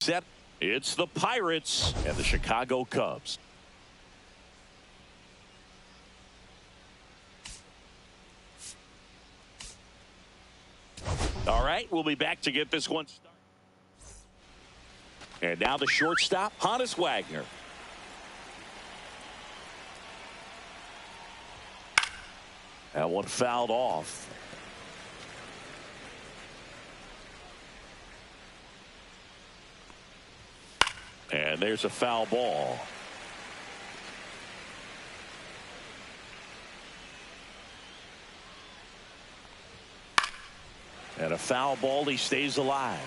Set. It's the Pirates and the Chicago Cubs. All right, we'll be back to get this one started. And now the shortstop, Honus Wagner. That one fouled off. And there's a foul ball. And a foul ball, he stays alive.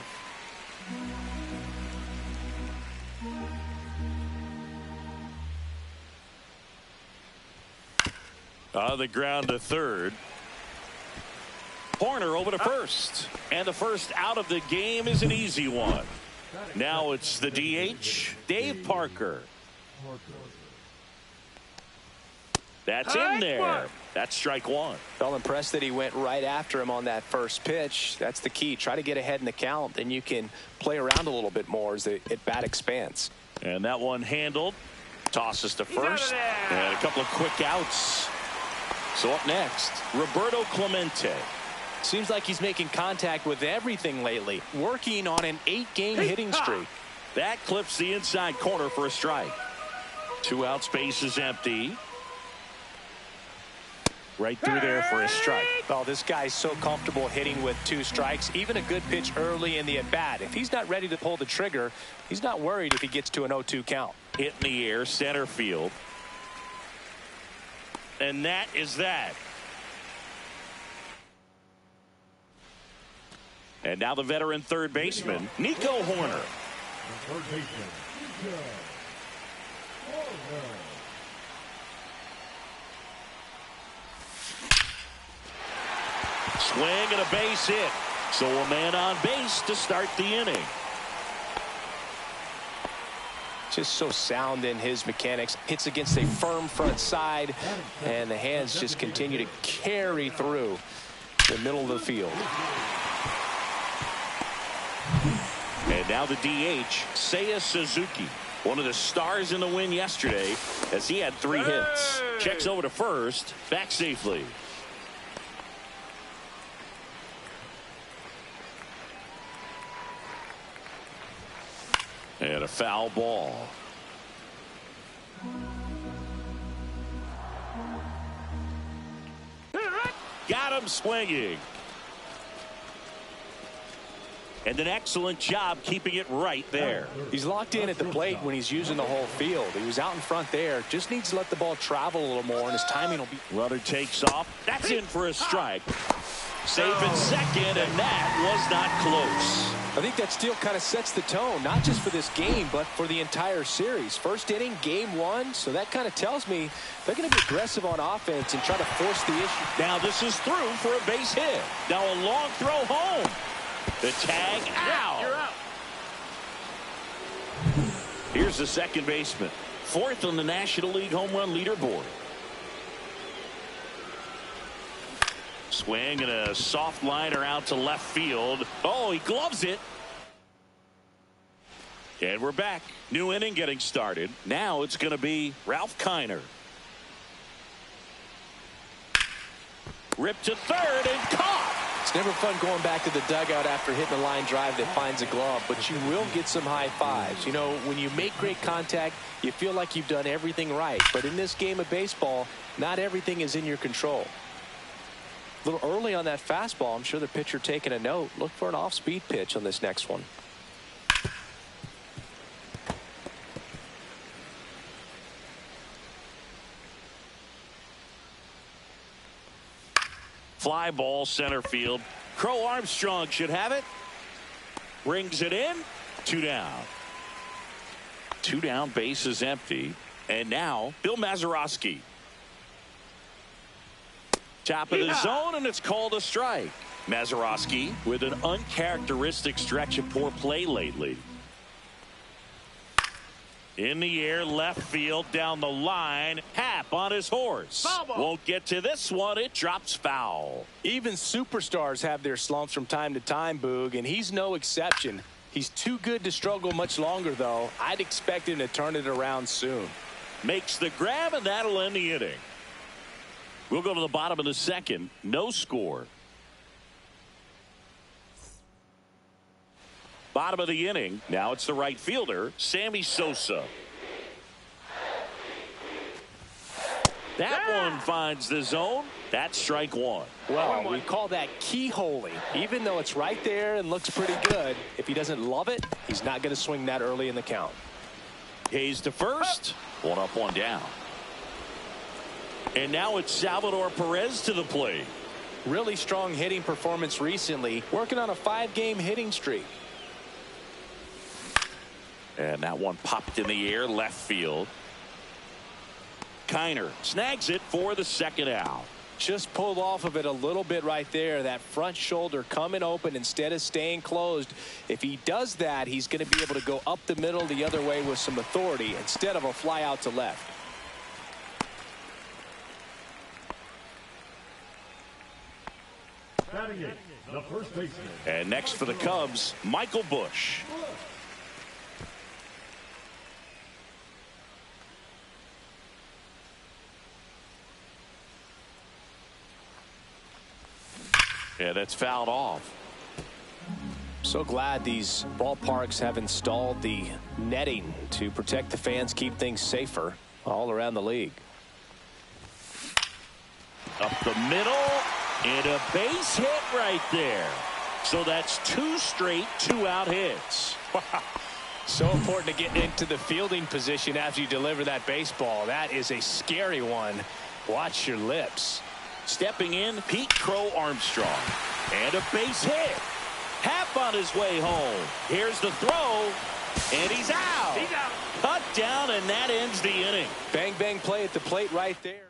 On the ground to third. Horner over to first. And the first out of the game is an easy one. Now it's the DH, Dave Parker. That's in there. That's strike one. Felt impressed that he went right after him on that first pitch. That's the key. Try to get ahead in the count, then you can play around a little bit more as the at-bat expands. And that one handled. Tosses to first. And a couple of quick outs. So up next, Roberto Clemente. Seems like he's making contact with everything lately. Working on an 8-game hitting streak. That clips the inside corner for a strike. 2 outs, base is empty. Right through there for a strike. Oh, this guy's so comfortable hitting with 2 strikes. Even a good pitch early in the at-bat. If he's not ready to pull the trigger, he's not worried if he gets to an 0-2 count. Hit in the air, center field. And that is that. And now the veteran third baseman, Nico Horner. Swing and a base hit. So a man on base to start the inning. Just so sound in his mechanics. Hits against a firm front side, and the hands just continue to carry through the middle of the field. And now the DH, Seiya Suzuki. One of the stars in the win yesterday as he had 3 hits. Checks over to first, back safely. And a foul ball. Got him swinging. And an excellent job keeping it right there. He's locked in at the plate when he's using the whole field. He was out in front there. Just needs to let the ball travel a little more, and his timing will be. Runner takes off. That's in for a strike. Safe at second, and that was not close. I think that steal kind of sets the tone, not just for this game, but for the entire series. First inning, game 1, so that kind of tells me they're going to be aggressive on offense and try to force the issue. Now this is through for a base hit. Now a long throw home. The tag out. You're out. Here's the second baseman. 4th on the National League home run leaderboard. Swing and a soft liner out to left field. Oh, he gloves it. And we're back. New inning getting started. Now it's going to be Ralph Kiner. Ripped to third and caught. It's never fun going back to the dugout after hitting a line drive that finds a glove, but you will get some high fives. You know, when you make great contact, you feel like you've done everything right. But in this game of baseball, not everything is in your control. A little early on that fastball. I'm sure the pitcher taking a note. Look for an off-speed pitch on this next one. Fly ball center field. Crow Armstrong should have it. Brings it in. 2 down. 2 down, base is empty. And now Bill Mazeroski. Top of the zone, and it's called a strike. Mazeroski with an uncharacteristic stretch of poor play lately. In the air, left field, down the line. Happ on his horse. Won't get to this one. It drops foul. Even superstars have their slumps from time to time, Boog, and he's no exception. He's too good to struggle much longer, though. I'd expect him to turn it around soon. Makes the grab, and that'll end the inning. We'll go to the bottom of the second. No score. Bottom of the inning. Now it's the right fielder, Sammy Sosa. That one finds the zone. That's strike one. Well, we call that keyholing. Even though it's right there and looks pretty good, if he doesn't love it, he's not going to swing that early in the count. Hayes to first. One up, one down. And now it's Salvador Perez to the plate. Really strong hitting performance recently, working on a 5-game hitting streak. And that one popped in the air, left field. Kiner snags it for the second out. Just pulled off of it a little bit right there. That front shoulder coming open instead of staying closed. If he does that, he's going to be able to go up the middle the other way with some authority instead of a fly out to left. The first baseman. And next for the Cubs, Michael Busch. Yeah, that's fouled off. So glad these ballparks have installed the netting to protect the fans, keep things safer all around the league. Up the middle, and a base hit right there. So that's 2 straight 2-out hits. Wow. So important to get into the fielding position as you deliver that baseball. That is a scary one. Watch your lips. Stepping in, Pete Crow Armstrong. And a base hit. Half on his way home. Here's the throw. And he's out. He's out. Cut down, and that ends the inning. Bang, bang play at the plate right there.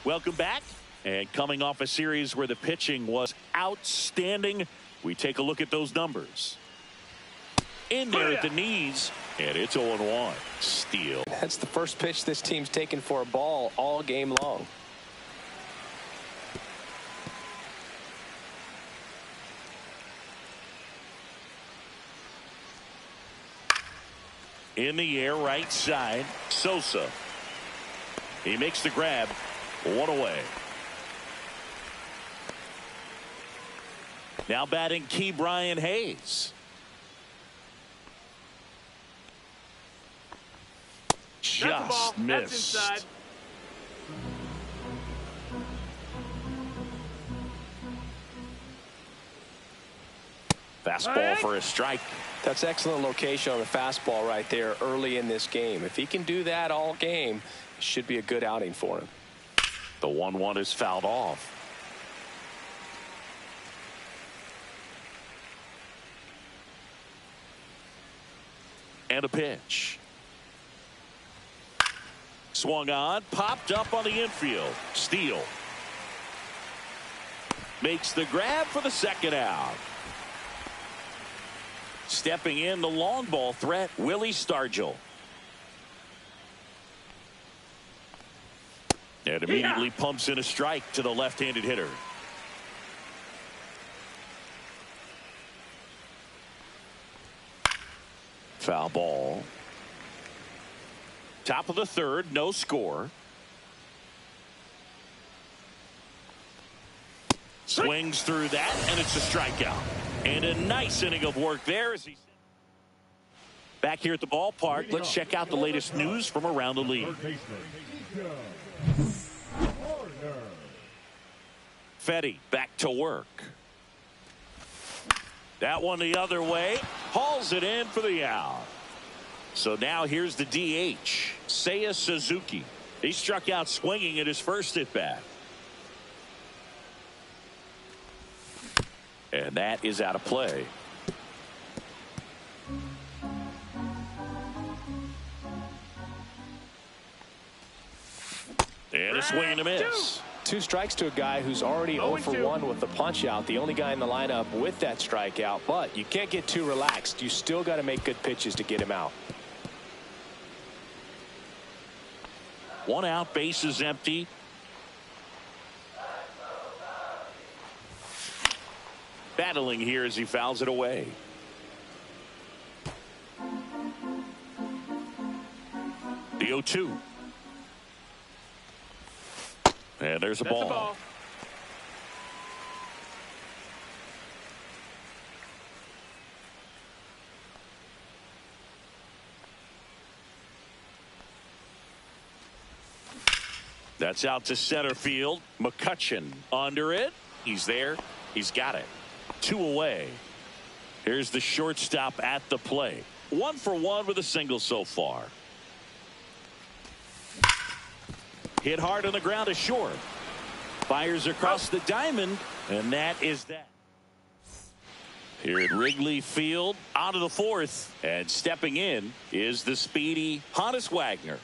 Welcome back. And coming off a series where the pitching was outstanding, we take a look at those numbers. In there at the knees, and it's 0-1. Steal. That's the first pitch this team's taken for a ball all game long. In the air, right side, Sosa. He makes the grab. 1 away. Now batting key Brian Hayes. Just missed. Fastball for a strike. That's excellent location on the fastball right there early in this game. If he can do that all game, it should be a good outing for him. The 1-1 is fouled off. And a pitch. Swung on, popped up on the infield. Steal. Makes the grab for the second out. Stepping in, the long ball threat, Willie Stargell. And immediately pumps in a strike to the left-handed hitter. Foul ball. Top of the third, no score. Swings through that, and it's a strikeout. And a nice inning of work there. As he back here at the ballpark, let's check out the latest news from around the league. Fetty back to work. That one the other way. Hauls it in for the out. So now here's the DH, Seiya Suzuki. He struck out swinging at his first at bat. And that is out of play. And a swing and a miss. 2 strikes to a guy who's already 0 for 1 with the punch out. The only guy in the lineup with that strikeout. But you can't get too relaxed. You still got to make good pitches to get him out. 1 out, bases empty. Battling here as he fouls it away. The 0-2. And there's a ball. That's out to center field. McCutchen under it. He's there. He's got it. 2 away. Here's the shortstop at the plate. 1 for 1 with a single so far. Hit hard on the ground to short. Fires across the diamond, and that is that. Here at Wrigley Field, out of the 4th, and stepping in is the speedy Honus Wagner.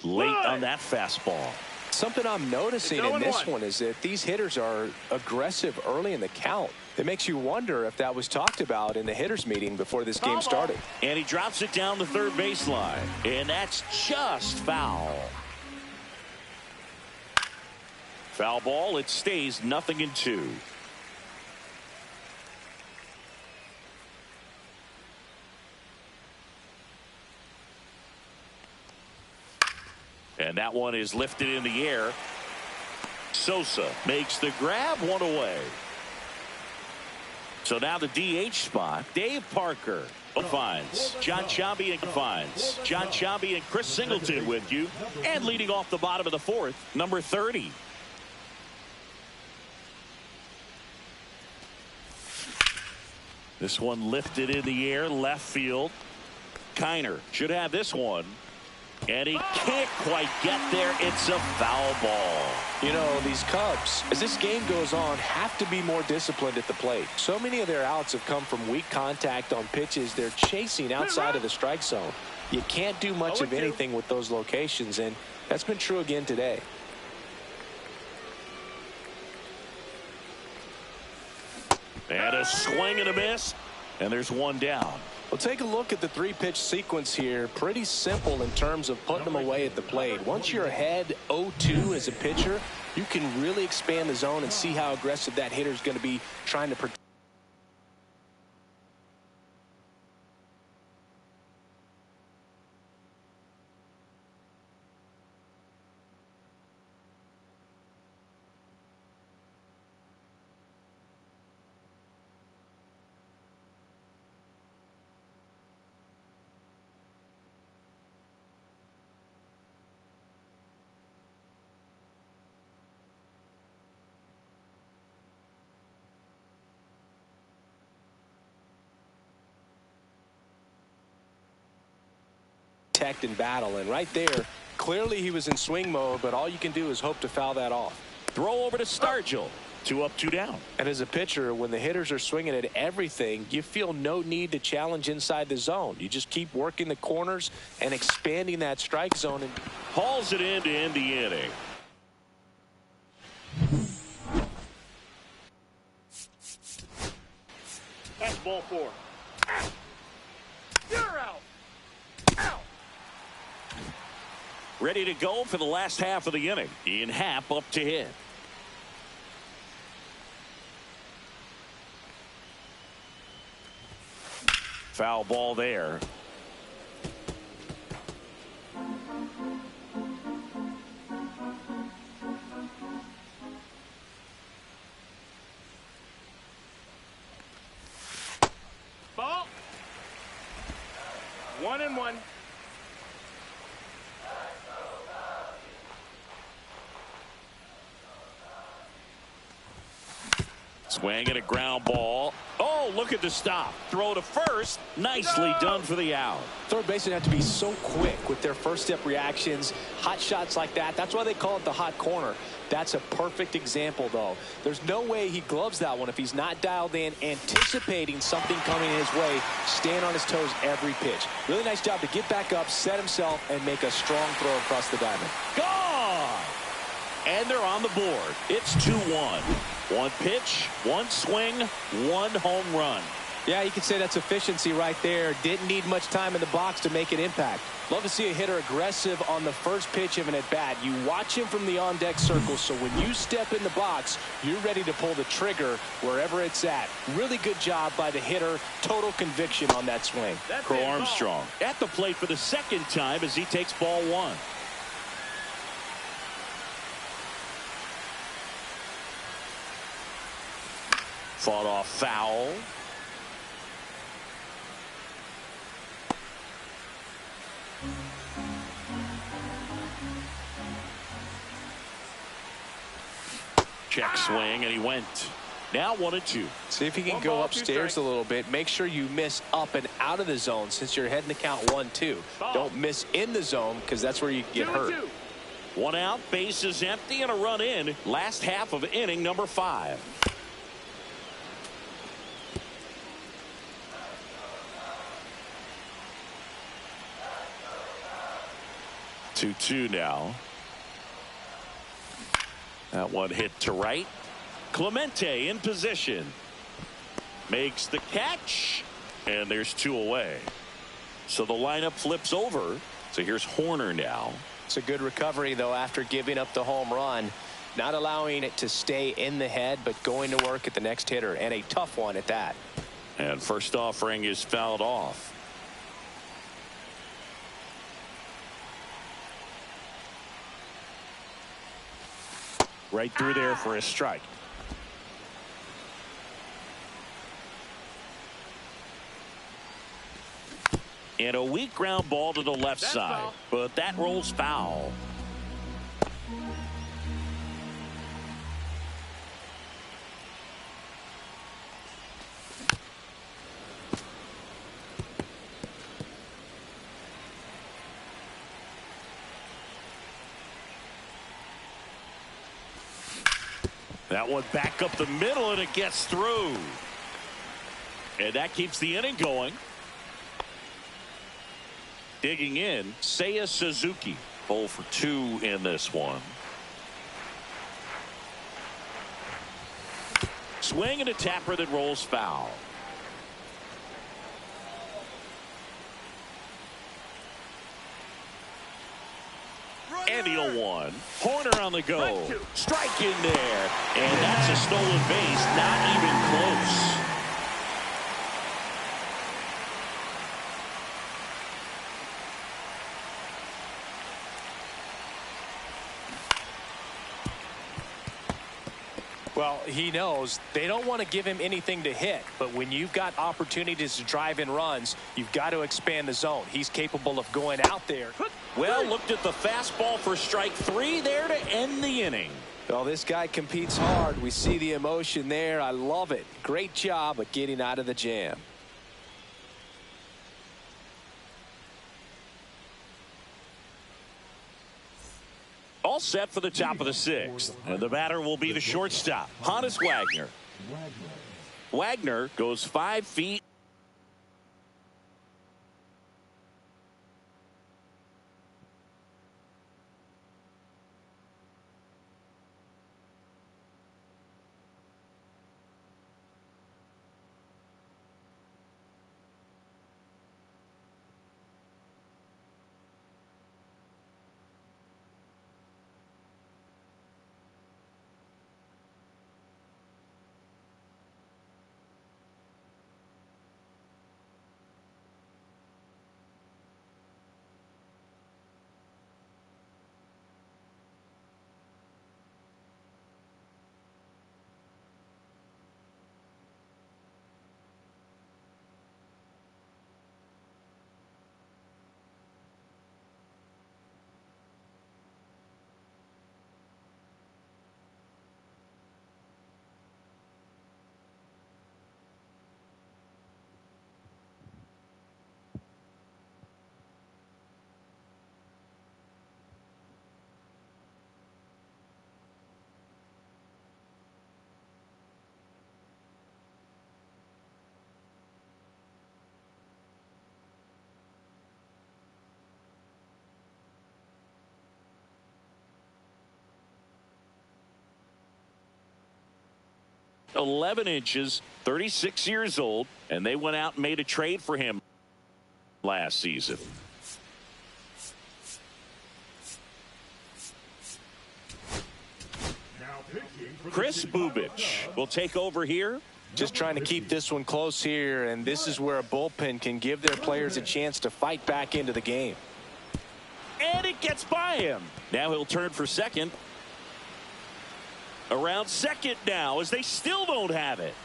Late on that fastball. Something I'm noticing in this one is that these hitters are aggressive early in the count. It makes you wonder if that was talked about in the hitters meeting before this game started. And he drops it down the third baseline, and that's just foul. Foul ball. It stays 0-2. And that one is lifted in the air. Sosa makes the grab, 1 away. So now the DH spot, Dave Parker finds John Sciambi and Chris Singleton with you. And leading off the bottom of the 4th, number 30. This one lifted in the air, left field. Kiner should have this one. And he can't quite get there. It's a foul ball. You know, these Cubs, as this game goes on, have to be more disciplined at the plate. So many of their outs have come from weak contact on pitches they're chasing outside of the strike zone. You can't do much of anything with those locations, and that's been true again today. And a swing and a miss, and there's 1 down. Well, take a look at the 3-pitch sequence here. Pretty simple in terms of putting them away at the plate. Once you're ahead 0-2 as a pitcher, you can really expand the zone and see how aggressive that hitter is going to be trying to protect. And battle, and right there clearly he was in swing mode, but all you can do is hope to foul that off. Throw over to Stargell. 2 up, 2 down. And as a pitcher, when the hitters are swinging at everything, you feel no need to challenge inside the zone. You just keep working the corners and expanding that strike zone, and hauls it in to end the inning. That's ball 4. You're out. Ready to go for the last half of the inning. Ian Happ up to hit. Foul ball there. Ball. 1-1. Swing and a ground ball. Oh, look at the stop. Throw to first. Nicely done for the out. Third basemen have to be so quick with their first step reactions. Hot shots like that. That's why they call it the hot corner. That's a perfect example, though. There's no way he gloves that one if he's not dialed in, anticipating something coming his way, staying on his toes every pitch. Really nice job to get back up, set himself, and make a strong throw across the diamond. Gone! And they're on the board. It's 2-1. 1 pitch, 1 swing, 1 home run. Yeah, you could say that's efficiency right there. Didn't need much time in the box to make an impact. Love to see a hitter aggressive on the first pitch of an at-bat. You watch him from the on-deck circle, so when you step in the box, you're ready to pull the trigger wherever it's at. Really good job by the hitter. Total conviction on that swing. Crow Armstrong at the plate for the second time as he takes ball one. Fought off foul. Check swing, and he went. Now 1-2. See if he can go upstairs a little bit. Make sure you miss up and out of the zone since you're heading to count 1-2. Don't miss in the zone because that's where you get hurt. 1 out, base is empty, and a run in. Last half of inning number 5. Two now. That one hit to right. Clemente in position. Makes the catch. And there's 2 away. So the lineup flips over. So here's Horner now. It's a good recovery, though, after giving up the home run. Not allowing it to stay in the head, but going to work at the next hitter. And a tough one at that. And first offering is fouled off. Right through there for a strike. And a weak ground ball to the left side. Foul. But that rolls foul. That one back up the middle, and it gets through. And that keeps the inning going. Digging in, Seiya Suzuki. 0 for 2 in this one. Swing and a tapper that rolls foul. And he'll one. Horner on the go. Strike in there. And that's a stolen base. Not even close. Well, he knows they don't want to give him anything to hit, but when you've got opportunities to drive in runs, you've got to expand the zone. He's capable of going out there. Well, looked at the fastball for strike 3 there to end the inning. Well, this guy competes hard. We see the emotion there. I love it. Great job at getting out of the jam. All set for the top of the 6th. And the batter will be the shortstop, Honus Wagner. Wagner goes 5 feet. .11 inches 36 years old, and they went out and made a trade for him last season. Chris Bubich will take over here. Just trying to keep this one close here, and this is where a bullpen can give their players a chance to fight back into the game. And it gets by him. Now he'll turn for second. Around second now as they still don't have it.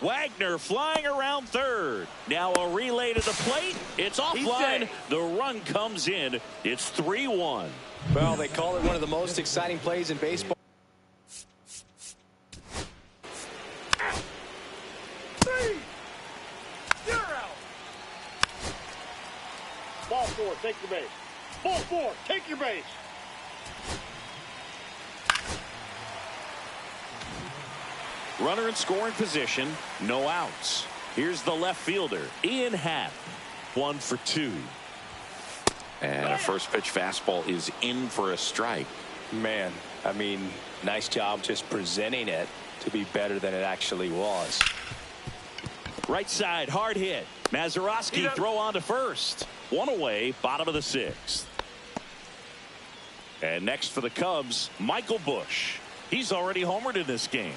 Wagner flying around third. Now a relay to the plate. It's offline. The run comes in. It's 3-1. Well, they call it one of the most exciting plays in baseball. Ball 4, take your base. Ball 4, take your base. Runner in scoring position, no outs. Here's the left fielder, Ian Happ, 1 for 2. And a first pitch fastball is in for a strike. Man, I mean, nice job just presenting it to be better than it actually was. Right side, hard hit. Mazeroski throw on to first. 1 away, bottom of the 6th. And next for the Cubs, Michael Busch. He's already homered in this game.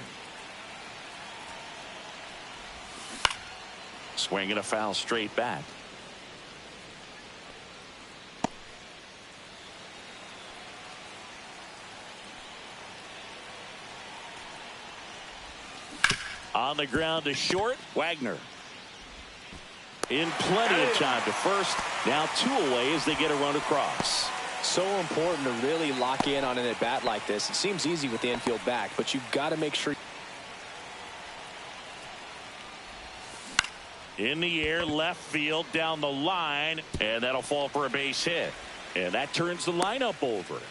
Swinging a foul straight back. On the ground to short, Wagner. In plenty of time to first. Now 2 away as they get a run across. So important to really lock in on an at bat like this. It seems easy with the infield back, but you've got to make sure. In the air, left field, down the line, and that'll fall for a base hit. And that turns the lineup over.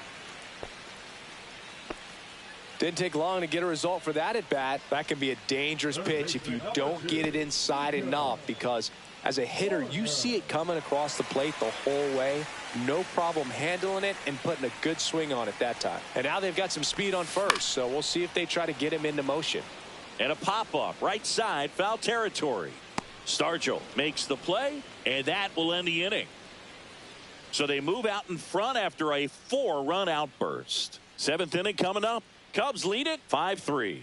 Didn't take long to get a result for that at bat. That can be a dangerous pitch if you don't get it inside enough, because as a hitter, you see it coming across the plate the whole way. No problem handling it and putting a good swing on it that time. And now they've got some speed on first, so we'll see if they try to get him into motion. And a pop-up, right side, foul territory. Stargell makes the play, and that will end the inning. So they move out in front after a 4-run outburst. 7th inning coming up. Cubs lead it 5-3.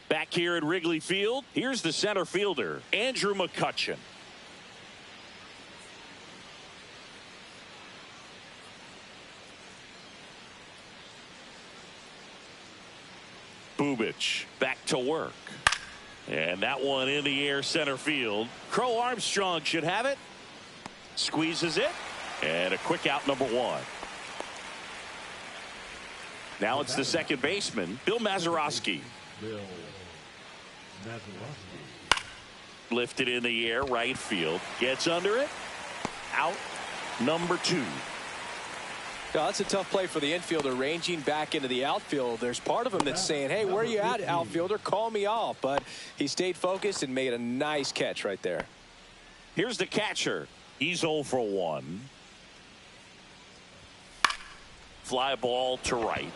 Back here at Wrigley Field, here's the center fielder, Andrew McCutchen. Bubich back to work. And that one in the air center field. Crow Armstrong should have it. Squeezes it. And a quick out, number 1. Now it's the second baseman, Bill Mazeroski. Lifted in the air, right field. Gets under it. Out, number 2. Now, that's a tough play for the infielder, ranging back into the outfield. There's part of him that's saying, hey, where are you at, outfielder? Call me off. But he stayed focused and made a nice catch right there. Here's the catcher. He's 0 for 1. Fly ball to right.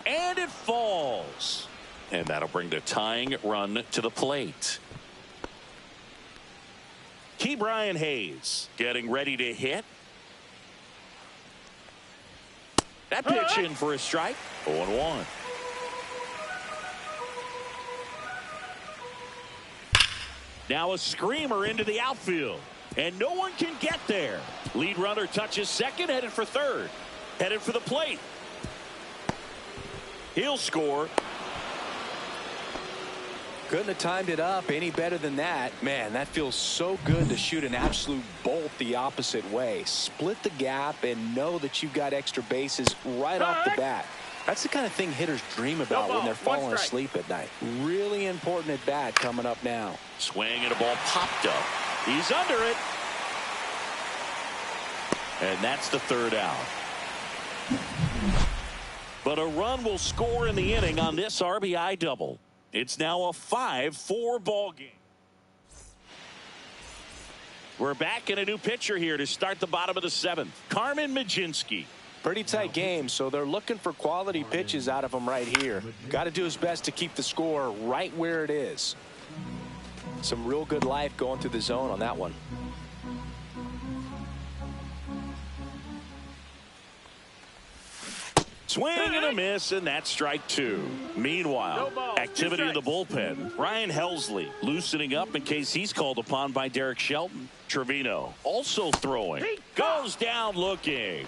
And it falls. And that'll bring the tying run to the plate. Ke'Bryan Hayes getting ready to hit. That pitch in for a strike. 0-1. Now a screamer into the outfield. And no one can get there. Lead runner touches second, headed for third. Headed for the plate. He'll score. Couldn't have timed it up any better than that. Man, that feels so good to shoot an absolute bolt the opposite way. Split the gap and know that you've got extra bases right off the bat. That's the kind of thing hitters dream about when they're falling asleep at night. Really important at bat coming up now. Swing and a ball popped up. He's under it. And that's the third out. But a run will score in the inning on this RBI double. It's now a 5-4 ball game. We're back in a new pitcher here to start the bottom of the 7th. Carmen Mlodzinski Pretty tight game, so they're looking for quality pitches out of him right here. Got to do his best to keep the score right where it is. Some real good life going through the zone on that one. Swing and a miss, and that's strike two. Meanwhile, activity in the bullpen. Ryan Helsley loosening up in case he's called upon by Derek Shelton. Trevino also throwing. Goes down looking.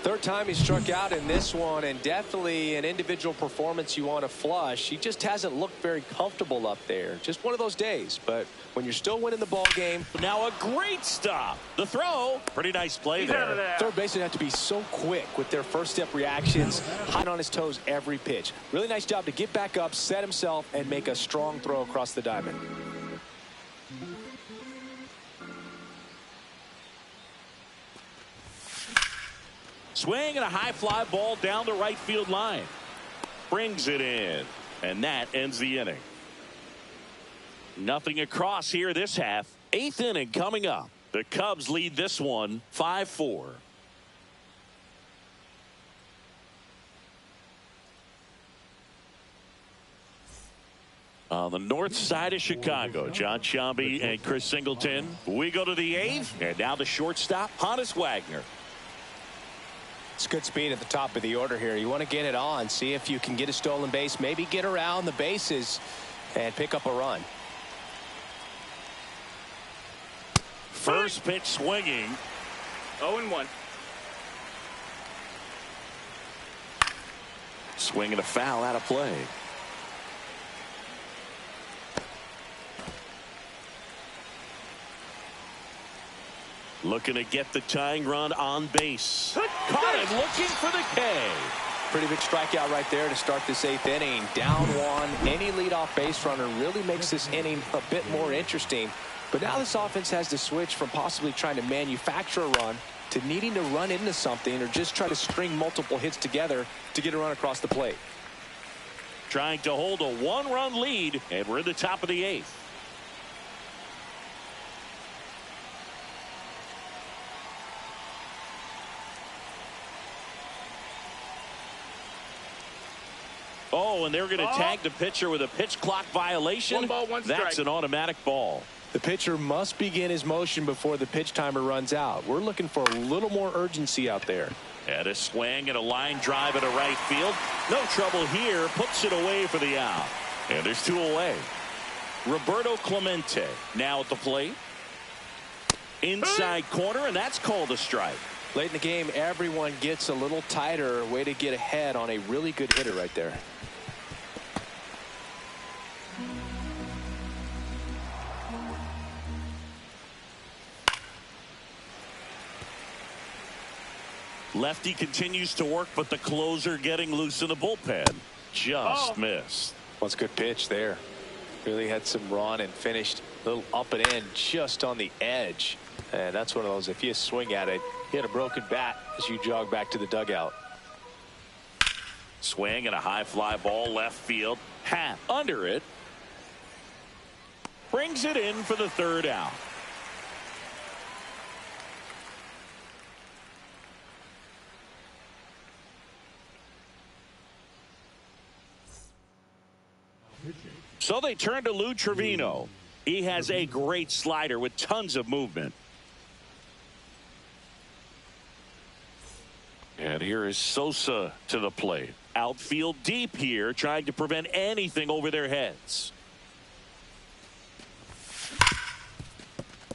Third time he struck out in this one, and definitely an individual performance you want to flush. He just hasn't looked very comfortable up there. Just one of those days. But when you're still winning the ball game. Now a great stop. The throw. Pretty nice play there. Third baseman have to be so quick with their first step reactions. Hot on his toes every pitch. Really nice job to get back up, set himself, and make a strong throw across the diamond. Swing and a high fly ball down the right field line. Brings it in. And that ends the inning. Nothing across here this half. Eighth inning coming up. The Cubs lead this one 5-4. On the north side of Chicago, John Sciambi and Chris Singleton. We go to the eighth. And now the shortstop, Honus Wagner. It's good speed at the top of the order here. You want to get it on, see if you can get a stolen base, maybe get around the bases and pick up a run. First pitch swinging. 0-1. Swing and a foul out of play. Looking to get the tying run on base. Caught him looking for the K. Pretty big strikeout right there to start this eighth inning. Down one. Any leadoff base runner really makes this inning a bit more interesting. But now this offense has to switch from possibly trying to manufacture a run to needing to run into something or just try to string multiple hits together to get a run across the plate. Trying to hold a one-run lead, and we're in the top of the eighth. Oh, and they're going to tag the pitcher with a pitch clock violation. 1 ball, 1 strike. That's an automatic ball. The pitcher must begin his motion before the pitch timer runs out. We're looking for a little more urgency out there. And a swing and a line drive into right field. No trouble here. Puts it away for the out. And there's two away. Roberto Clemente now at the plate. Inside corner, and that's called a strike. Late in the game, everyone gets a little tighter. Way to get ahead on a really good hitter right there. Lefty continues to work, but the closer getting loose in the bullpen. Just missed. What's a good pitch there. Really had some run and finished a little up and in just on the edge. And that's one of those, if you swing at it, hit a broken bat as you jog back to the dugout. Swing and a high fly ball left field. Half under it. Brings it in for the third out. So they turn to Lou Trevino. He has a great slider with tons of movement. And here is Sosa to the plate. Outfield deep here, trying to prevent anything over their heads.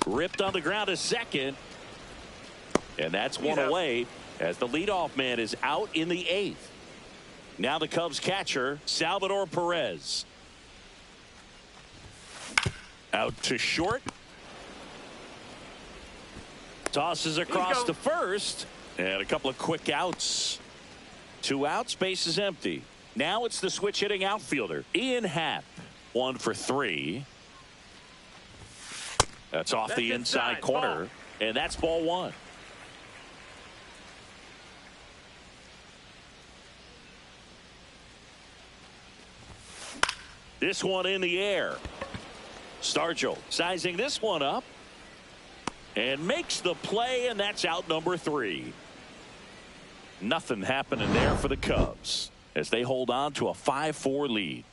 Ripped on the ground a second. And that's one away as the leadoff man is out in the eighth. Now the Cubs catcher, Salvador Perez. Out to short. Tosses across to first. And a couple of quick outs. 2 outs, base is empty. Now it's the switch hitting outfielder, Ian Happ. 1 for 3. That's off the inside corner. Ball. And that's ball 1. This one in the air. Stargell sizing this one up and makes the play, and that's out number 3. Nothing happening there for the Cubs as they hold on to a 5-4 lead.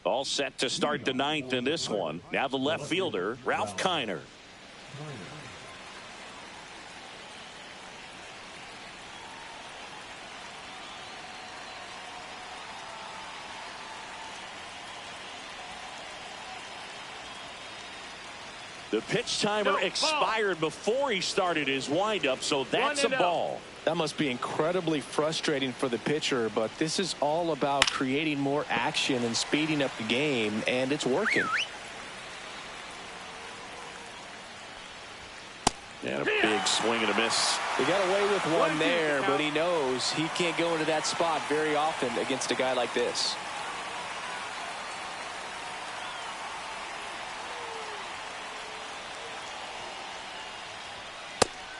All set to start the ninth in this one. Now the left fielder, Ralph Kiner. The pitch timer expired before he started his windup, so that's a ball. That must be incredibly frustrating for the pitcher, but this is all about creating more action and speeding up the game, and it's working. And a big swing and a miss. He got away with one there, but he knows he can't go into that spot very often against a guy like this.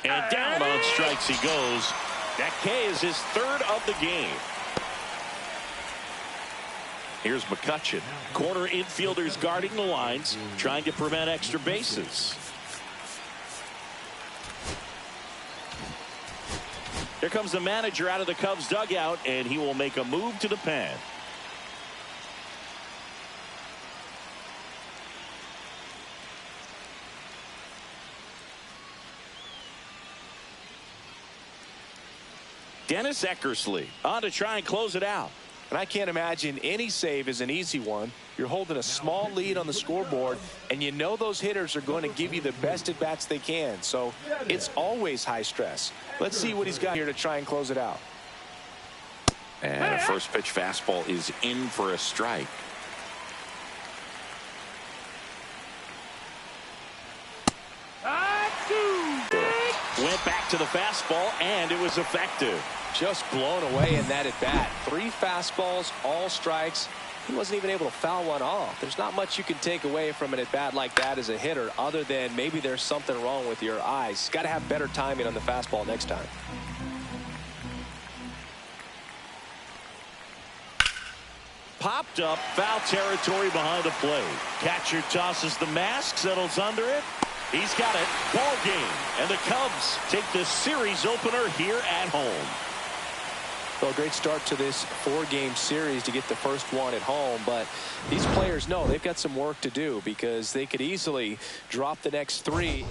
And down on strikes he goes. That K is his third of the game. Here's McCutchen. Corner infielders guarding the lines, trying to prevent extra bases. Here comes the manager out of the Cubs dugout, and he will make a move to the pen. Dennis Eckersley on to try and close it out. And I can't imagine any save is an easy one. You're holding a small lead on the scoreboard, and you know those hitters are going to give you the best at bats they can. So it's always high stress. Let's see what he's got here to try and close it out. And a first pitch fastball is in for a strike. Went back to the fastball, and it was effective. Just blown away in that at bat. 3 fastballs, all strikes. He wasn't even able to foul one off. There's not much you can take away from an at bat like that as a hitter, other than maybe there's something wrong with your eyes. Got to have better timing on the fastball next time. Popped up, foul territory behind the plate. Catcher tosses the mask, settles under it. He's got it. Ball game. And the Cubs take the series opener here at home. Well, great start to this 4-game series to get the first one at home. But these players know they've got some work to do because they could easily drop the next 3.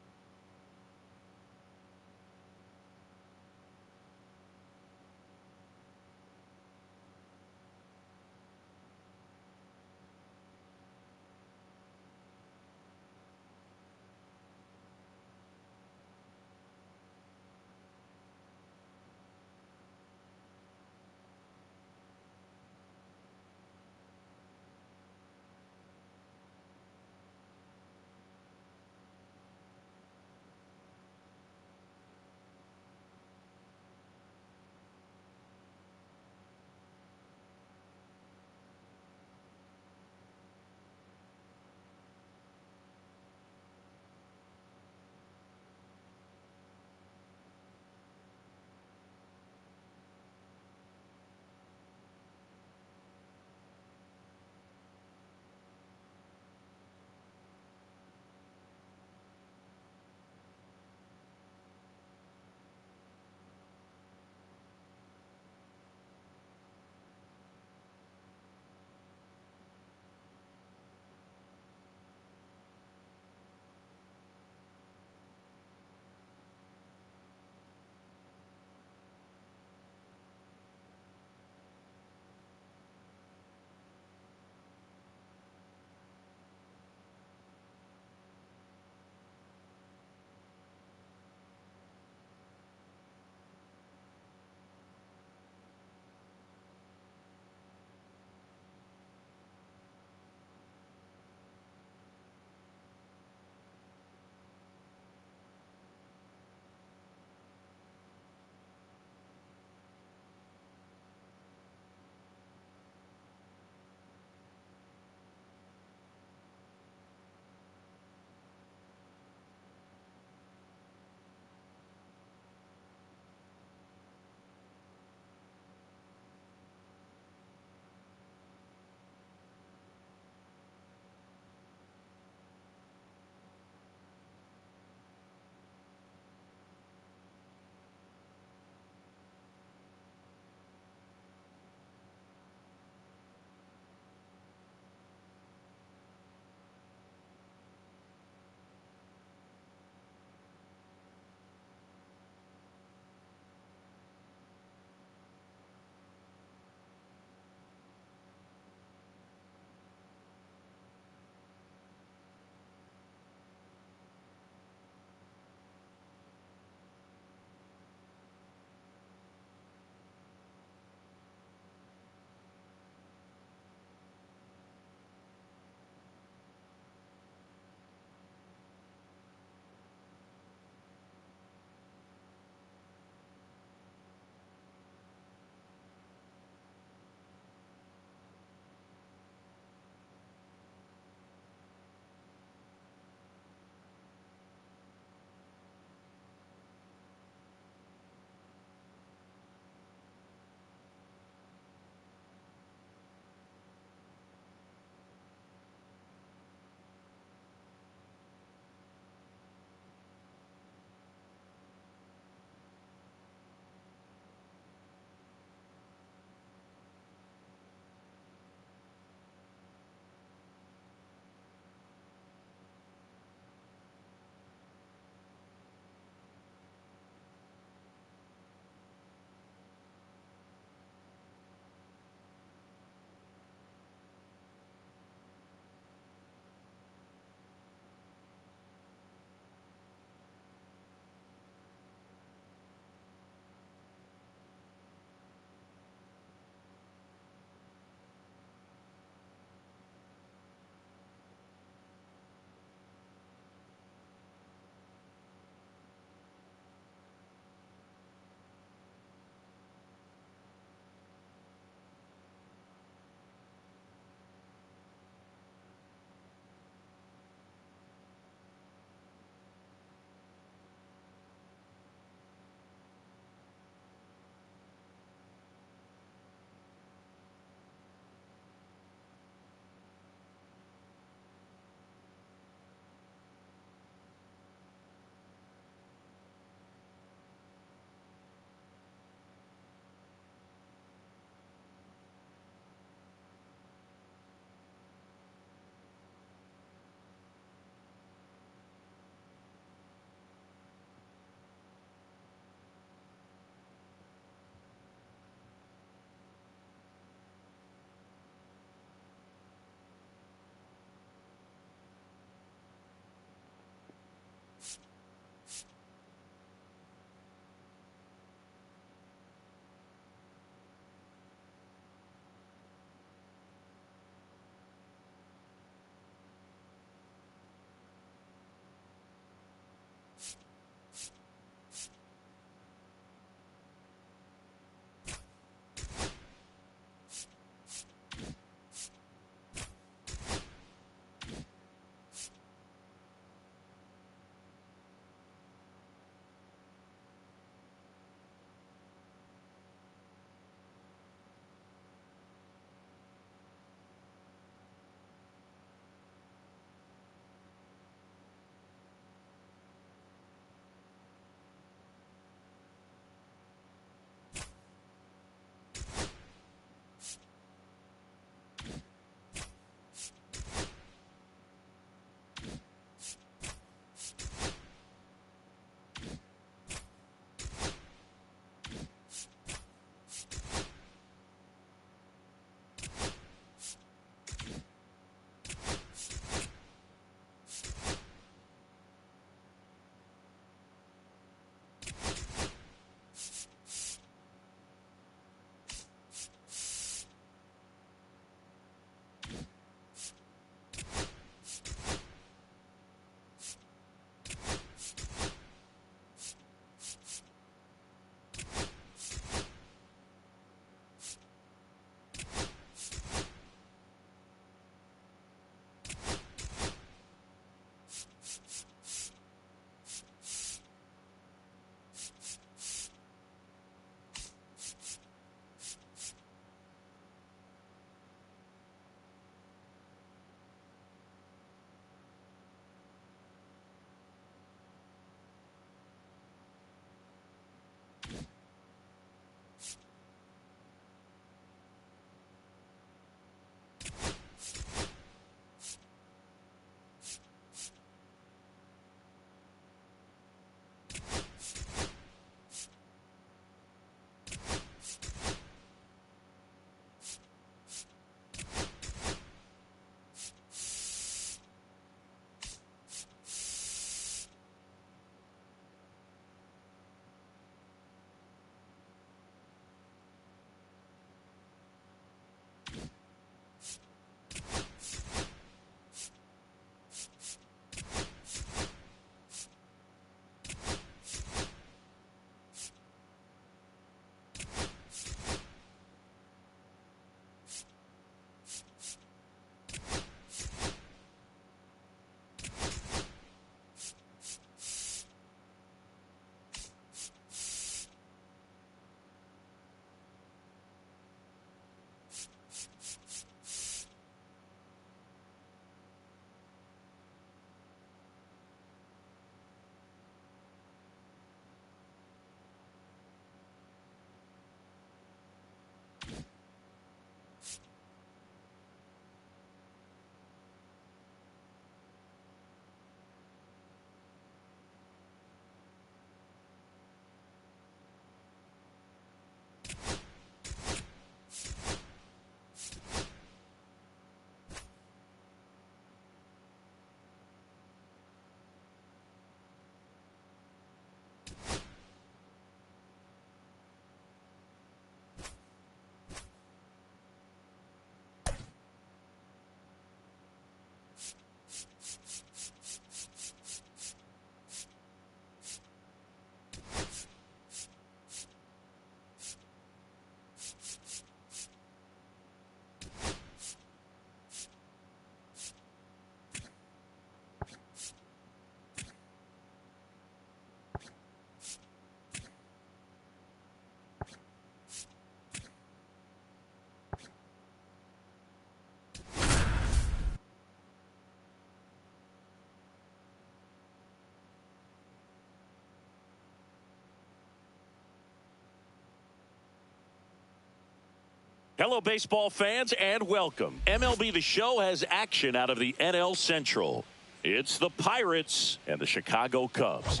Hello, baseball fans, and welcome. MLB The Show has action out of the NL Central. It's the Pirates and the Chicago Cubs.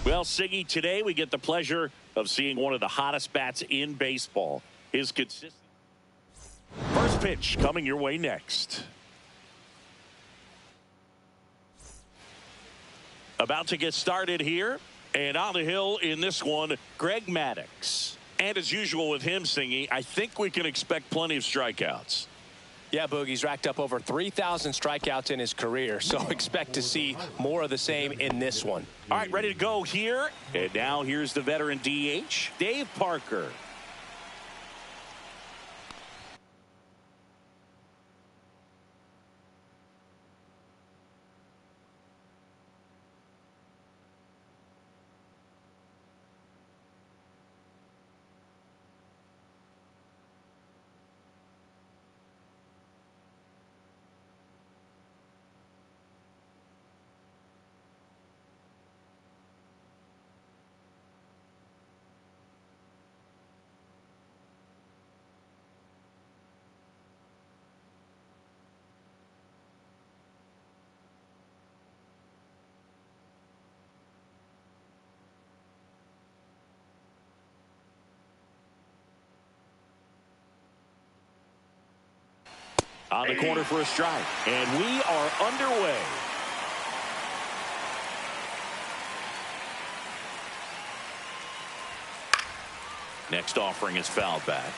Well, Siggy, today we get the pleasure of seeing one of the hottest bats in baseball. His consistent first pitch coming your way next. About to get started here, and on the hill in this one, Greg Maddux. And as usual with him, Siggy, I think we can expect plenty of strikeouts. Yeah, Boogie's racked up over 3,000 strikeouts in his career, so expect to see more of the same in this one. All right, ready to go here. And now here's the veteran DH, Dave Parker. On the corner for a strike. And we are underway. Next offering is fouled back.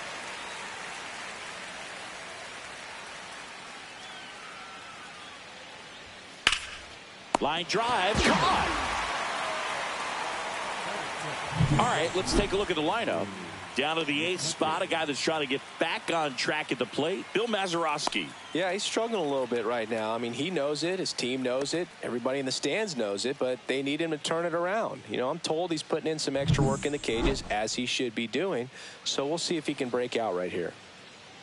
Line drive. Caught. All right, let's take a look at the lineup. Down to the 8th spot, a guy that's trying to get back on track at the plate, Bill Mazeroski. Yeah, he's struggling a little bit right now. I mean, he knows it. His team knows it. Everybody in the stands knows it, but they need him to turn it around. You know, I'm told he's putting in some extra work in the cages, as he should be doing. So we'll see if he can break out right here.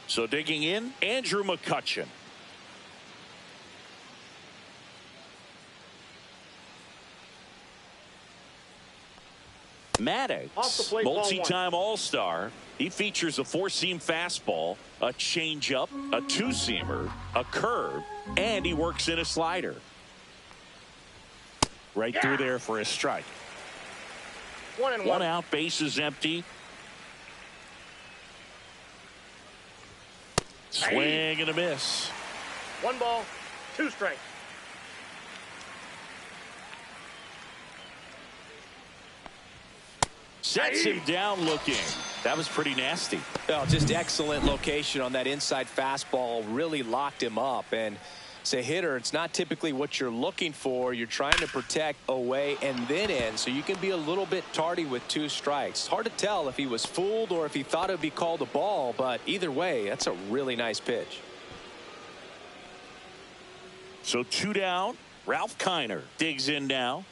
So digging in, Andrew McCutchen. Maddux, multi-time All-Star. He features a 4-seam fastball, a changeup, a 2-seamer, a curve, and he works in a slider. Right through there for a strike. One out, base is empty. Swing and a miss. 1 ball, 2 strikes. Sets him down looking. That was pretty nasty. Oh, just excellent location on that inside fastball. Really locked him up. And as a hitter, it's not typically what you're looking for. You're trying to protect away and then in, so you can be a little bit tardy with 2 strikes. It's hard to tell if he was fooled or if he thought it would be called a ball, but either way, that's a really nice pitch. So 2 down. Ralph Kiner digs in now.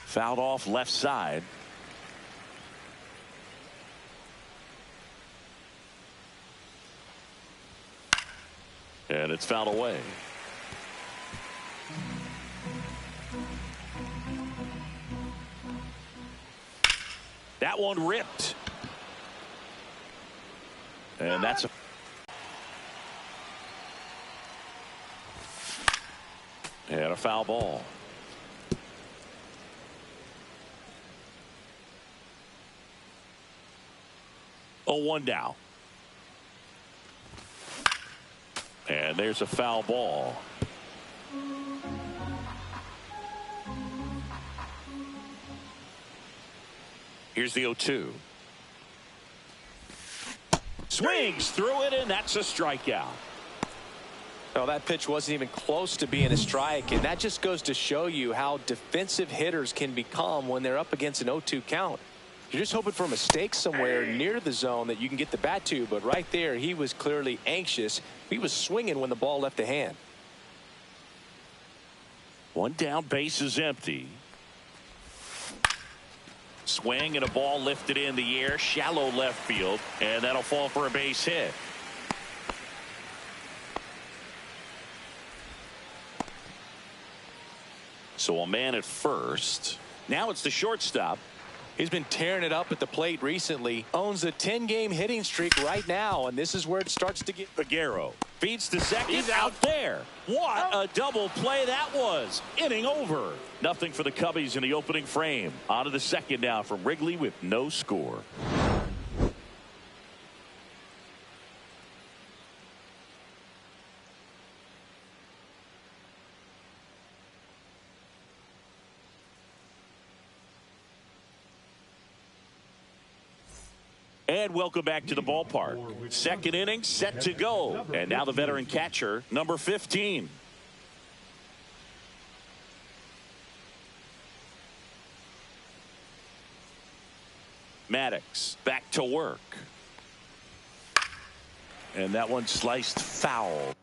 Fouled off left side. And it's fouled away. That one ripped. And that's a and a foul ball. Oh, 1 down. And there's a foul ball. Here's the 0-2. Swings through it, and that's a strikeout. Well, that pitch wasn't even close to being a strike, and that just goes to show you how defensive hitters can become when they're up against an 0-2 count. You're just hoping for a mistake somewhere near the zone that you can get the bat to, but right there he was clearly anxious. He was swinging when the ball left the hand. 1 down, base is empty. Swing and a ball lifted in the air, shallow left field, and that'll fall for a base hit. So a man at first. Now it's the shortstop. He's been tearing it up at the plate recently. Owns a 10-game hitting streak right now, and this is where it starts to get. Figueroa feeds to second. He's out there. What a double play that was. Inning over. Nothing for the Cubbies in the opening frame. On to the second now from Wrigley with no score. And welcome back to the ballpark. Second inning set to go. And now the veteran catcher, number 15. Maddox back to work. And that one sliced foul.